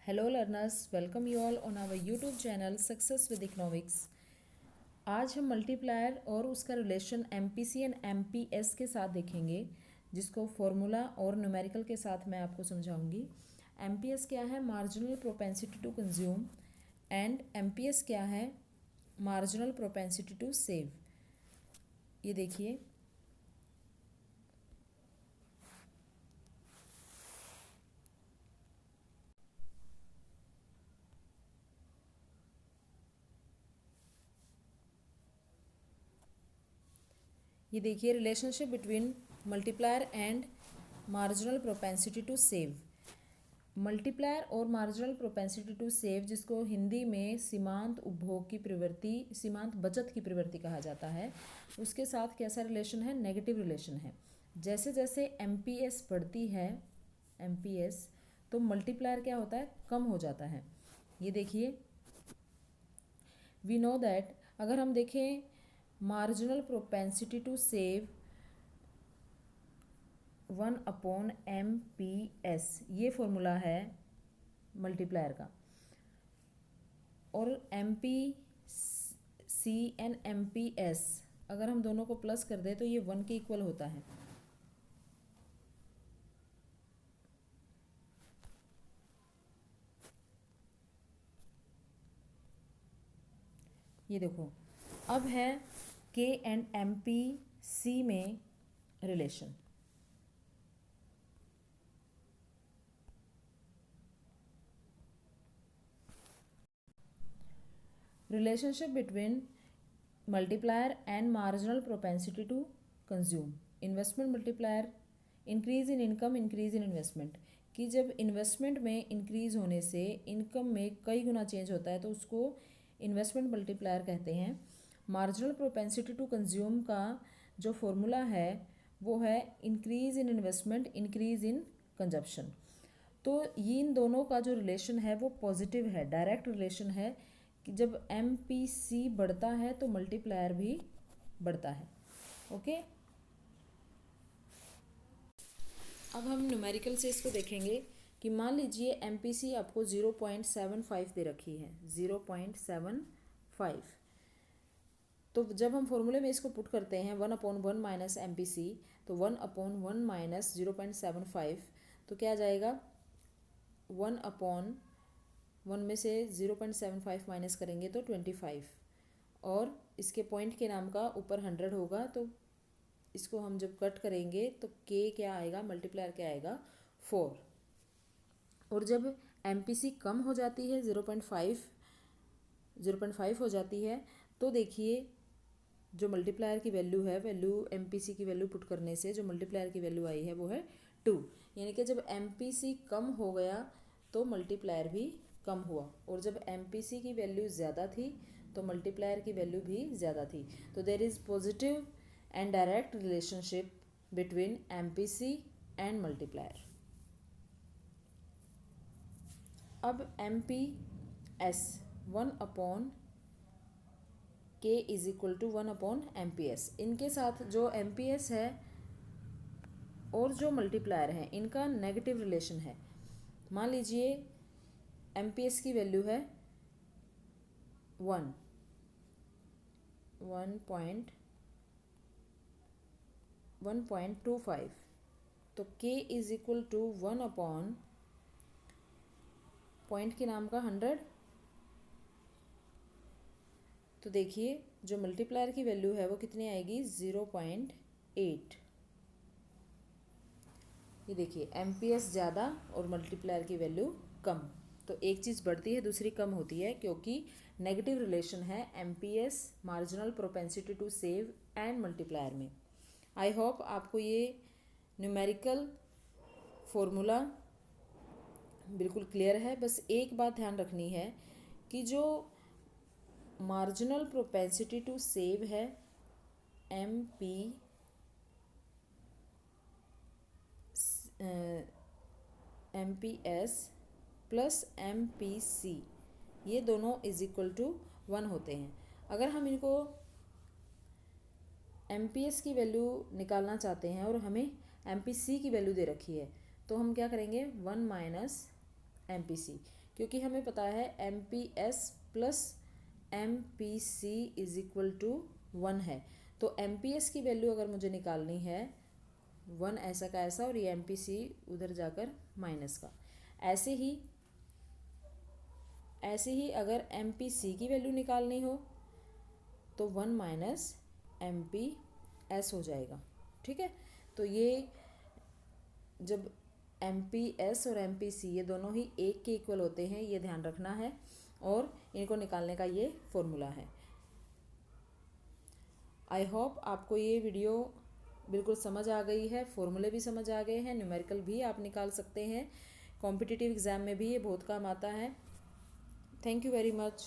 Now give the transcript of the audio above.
Hello learners, welcome you all on our YouTube channel success with economics. आज हम multiplier और उसका relation MPC and MPS के साथ देखेंगे, जिसको फॉर्मूला और न्यूमेरिकल के साथ मैं आपको समझाऊंगी। एमपीएस क्या है? Marginal propensity to consume. And MPS क्या है? Marginal propensity to save. ये देखिए, relationship between multiplier and marginal propensity to save. Multiplier और मार्जिनल प्रोपेंसिटी टू सेव, जिसको हिंदी में सीमांत उपभोग की प्रवृत्ति, सीमांत बचत की प्रवृत्ति कहा जाता है, उसके साथ कैसा रिलेशन है? नेगेटिव रिलेशन है। जैसे जैसे एमपीएस बढ़ती है, एमपीएस, तो मल्टीप्लायर क्या होता है? कम हो जाता है। ये देखिए, वी नो दैट अगर हम देखें marginal propensity to save 1/MP/S, ये फॉर्मूला है मल्टीप्लायर का। और MP/C एंड MP/S अगर हम दोनों को प्लस कर दें तो ये 1 के इक्वल होता है। ये देखो, अब है K एंड MP/C में relation. Relationship between multiplier and marginal propensity to consume. Investment multiplier, increase in income, increase in investment. कि जब इन्वेस्टमेंट में इंक्रीज होने से इनकम में कई गुना चेंज होता है, तो उसको इन्वेस्टमेंट मल्टीप्लायर कहते हैं। मार्जिनल प्रोपेंसिटी टू कंज्यूम का जो फॉर्मूला है वो है increase in investment, increase in consumption. तो ये इन दोनों का जो रिलेशन है वो पॉजिटिव है, डायरेक्ट रिलेशन है कि जब एमपीसी बढ़ता है तो मल्टीप्लायर भी बढ़ता है। ओके, अब हम न्यूमेरिकल से इसको देखेंगे कि मान लीजिए एमपीसी आपको 0.75 दे रखी है, 0.75। तो जब हम फॉर्मूले में इसको पुट करते हैं 1/1 माइनस एमपीसी, तो 1/1 माइनस 0.75, तो क्या आ जाएगा? 1/1 में से 0.75 माइनस करेंगे तो 25, और इसके पॉइंट के नाम का ऊपर 100 होगा, तो इसको हम जब कट करेंगे तो के क्या आएगा? मल्टीप्लायर क्या आएगा? 4। और जब एमपीसी कम हो जाती है, 0.5 हो जाती है, तो देखिए जो मल्टीप्लायर की वैल्यू है, वैल्यू एमपीसी की वैल्यू पुट करने से जो मल्टीप्लायर की वैल्यू आई है वो है 2। यानी कि जब एमपीसी कम हो गया तो मल्टीप्लायर भी कम हुआ, और जब एमपीसी की वैल्यू ज़्यादा थी तो मल्टीप्लायर की वैल्यू भी ज़्यादा थी। तो there is positive and direct relationship between MPC and multiplier. अब MPS 1/K is equal to 1/MPS, इनके साथ जो एमपीएस है और जो मल्टीप्लायर है इनका नेगेटिव रिलेशन है। मान लीजिए एमपीएस की वैल्यू है 1.25, तो K is equal to 1/, point के नाम का 100। तो देखिए जो मल्टीप्लायर की वैल्यू है वो कितनी आएगी? 0.8। ये देखिए, एमपीएस ज़्यादा और मल्टीप्लायर की वैल्यू कम, तो एक चीज़ बढ़ती है दूसरी कम होती है, क्योंकि नेगेटिव रिलेशन है MPS, marginal propensity to save and multiplier में। आई होप आपको ये न्यूमेरिकल फॉर्मूला बिल्कुल क्लियर है। बस एक बात ध्यान रखनी है कि जो मार्जिनल प्रोपेंसिटी टू सेव है एमपीएस प्लस एमपीसी, ये दोनों इज इक्वल टू 1 होते हैं। अगर हम इनको एमपीएस की वैल्यू निकालना चाहते हैं और हमें एमपीसी की वैल्यू दे रखी है, तो हम क्या करेंगे? 1 माइनस एमपीसी, क्योंकि हमें पता है M P S plus M P C is equal to 1 है। तो एम पी एस की वैल्यू अगर मुझे निकालनी है 1 ऐसा का ऐसा, और ये एम पी सी उधर जाकर माइनस का। ऐसे ही अगर एम पी सी की वैल्यू निकालनी हो तो 1 माइनस एम पी एस हो जाएगा। ठीक है, तो ये जब एम पी एस और एम पी सी ये दोनों ही एक के इक्वल होते हैं, ये ध्यान रखना है, और इनको निकालने का ये फॉर्मूला है। आई होप आपको ये वीडियो बिल्कुल समझ आ गई है, फॉर्मूले भी समझ आ गए हैं, न्यूमेरिकल भी आप निकाल सकते हैं, कॉम्पिटिटिव एग्ज़ाम में भी ये बहुत काम आता है। Thank you very much.